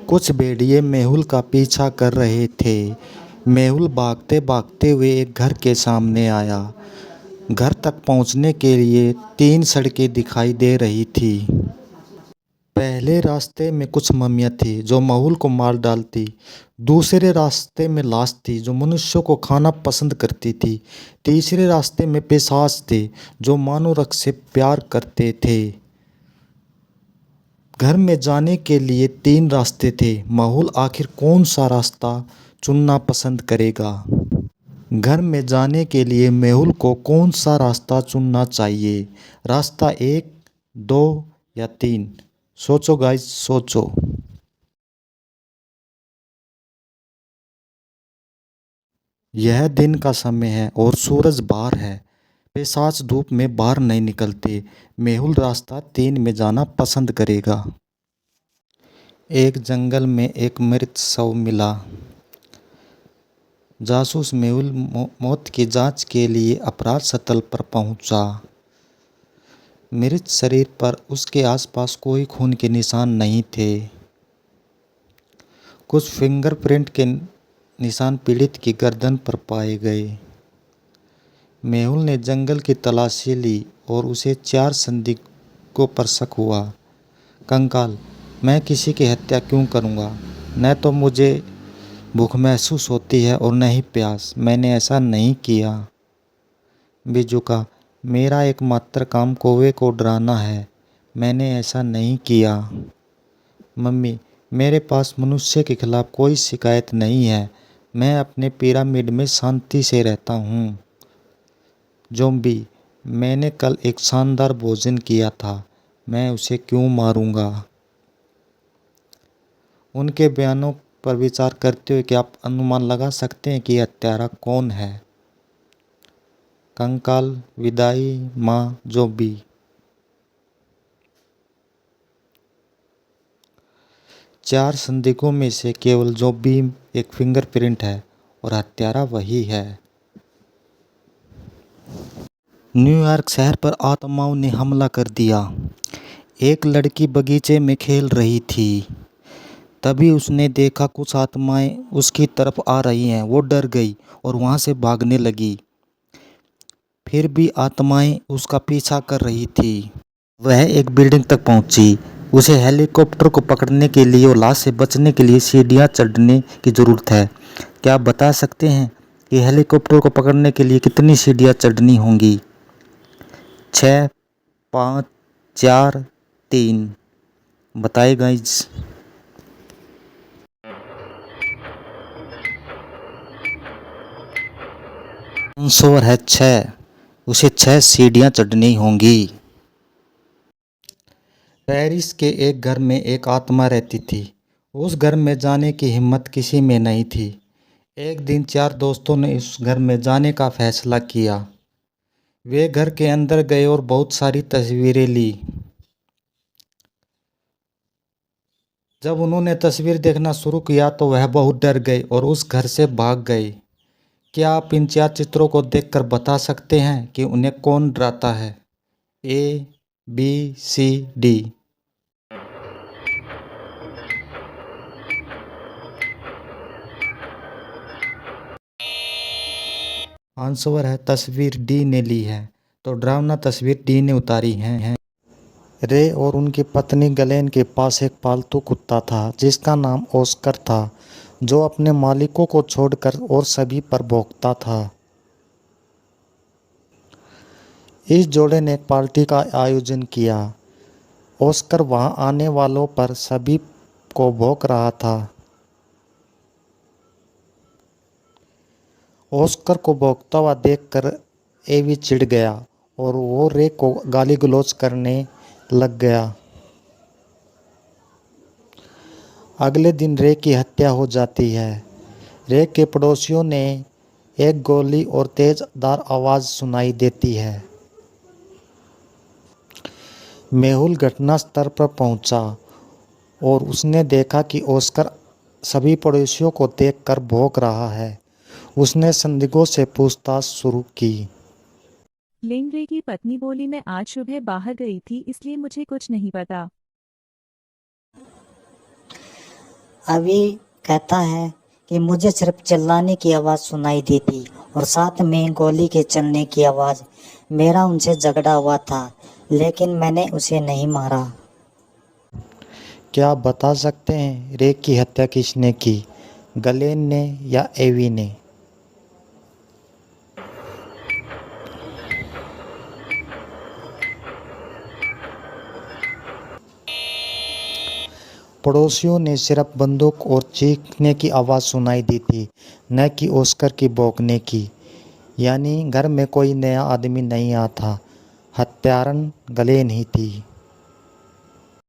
कुछ भेड़िए मेहुल का पीछा कर रहे थे। मेहुल भागते भागते हुए एक घर के सामने आया। घर तक पहुंचने के लिए 3 सड़कें दिखाई दे रही थी। पहले रास्ते में कुछ मम्मियाँ थी जो मेहुल को मार डालती। दूसरे रास्ते में लाश थी जो मनुष्यों को खाना पसंद करती थी। तीसरे रास्ते में पिशाच थे जो मानव रक्त से प्यार करते थे। घर में जाने के लिए 3 रास्ते थे। मेहुल आखिर कौन सा रास्ता चुनना पसंद करेगा? घर में जाने के लिए मेहुल को कौन सा रास्ता चुनना चाहिए? रास्ता 1, 2 या 3? सोचो गाइस, सोचो। यह दिन का समय है और सूरज बाहर है। पिशाच धूप में बाहर नहीं निकलते। मेहुल रास्ता 3 में जाना पसंद करेगा। एक जंगल में एक मृत शव मिला। जासूस मेहुल मौत की जांच के लिए अपराध स्थल पर पहुंचा। मृत शरीर पर उसके आसपास कोई खून के निशान नहीं थे। कुछ फिंगरप्रिंट के निशान पीड़ित की गर्दन पर पाए गए। मेहुल ने जंगल की तलाशी ली और उसे 4 संदिग्धों पर शक हुआ। कंकाल: मैं किसी की हत्या क्यों करूंगा? न तो मुझे भूख महसूस होती है और न ही प्यास। मैंने ऐसा नहीं किया। बिजुका: मेरा एकमात्र काम कौवे को डराना है। मैंने ऐसा नहीं किया। मम्मी: मेरे पास मनुष्य के खिलाफ कोई शिकायत नहीं है। मैं अपने पिरामिड में शांति से रहता हूँ। ज़ॉम्बी: मैंने कल एक शानदार भोजन किया था। मैं उसे क्यों मारूंगा? उनके बयानों पर विचार करते हुए क्या आप अनुमान लगा सकते हैं कि हत्यारा कौन है? कंकाल, विदाई, माँ, ज़ॉम्बी। 4 संदिग्धों में से केवल ज़ॉम्बी एक फिंगरप्रिंट है और हत्यारा वही है। न्यूयॉर्क शहर पर आत्माओं ने हमला कर दिया। एक लड़की बगीचे में खेल रही थी। तभी उसने देखा कुछ आत्माएं उसकी तरफ आ रही हैं। वो डर गई और वहां से भागने लगी। फिर भी आत्माएं उसका पीछा कर रही थी। वह एक बिल्डिंग तक पहुंची। उसे हेलीकॉप्टर को पकड़ने के लिए और लाश से बचने के लिए सीढ़ियां चढ़ने की ज़रूरत है। क्या आप बता सकते हैं कि हेलीकॉप्टर को पकड़ने के लिए कितनी सीढ़ियां चढ़नी होंगी? 6, 5, 4, 3? बताइए गाइस। आंसर है 6। उसे 6 सीढ़ियां चढ़नी होंगी। पेरिस के एक घर में एक आत्मा रहती थी। उस घर में जाने की हिम्मत किसी में नहीं थी। एक दिन 4 दोस्तों ने उस घर में जाने का फैसला किया। वे घर के अंदर गए और बहुत सारी तस्वीरें ली। जब उन्होंने तस्वीर देखना शुरू किया तो वह बहुत डर गए और उस घर से भाग गए। क्या आप इन 4 चित्रों को देखकर बता सकते हैं कि उन्हें कौन डराता है? ए, बी, सी, डी? आंसर है तस्वीर डी ने ली है। तो डरावना तस्वीर डी ने उतारी है। रे और उनकी पत्नी गलेन के पास एक पालतू कुत्ता था जिसका नाम ऑस्कर था, जो अपने मालिकों को छोड़कर और सभी पर भौंकता था। इस जोड़े ने एक पार्टी का आयोजन किया। ऑस्कर वहां आने वालों पर सभी को भौंक रहा था। ऑस्कर को भौंकता हुआ देखकर एवी चिढ़ गया और वो रे को गाली गलौज करने लग गया। अगले दिन रे की हत्या हो जाती है। रे के पड़ोसियों ने एक गोली और तेजदार आवाज़ सुनाई देती है। मेहुल घटनास्थल पर पहुंचा और उसने देखा कि ऑस्कर सभी पड़ोसियों को देखकर भौंक रहा है। उसने संदिग्धों से पूछताछ शुरू की। लिंगरे की पत्नी बोली, मैं आज सुबह बाहर गई थी इसलिए मुझे कुछ नहीं पता। अभी कहता है कि मुझे सिर्फ चिल्लाने की आवाज़ सुनाई दी थी और साथ में गोली के चलने की आवाज़। मेरा उनसे झगड़ा हुआ था लेकिन मैंने उसे नहीं मारा। क्या आप बता सकते हैं रे की हत्या किसने की, गलेन ने या एवी ने? पड़ोसियों ने सिर्फ बंदूक और चीखने की आवाज़ सुनाई दी थी, न कि ऑस्कर की भौंकने की। यानी घर में कोई नया आदमी नहीं आया था, हत्यारन गलेन ही थी।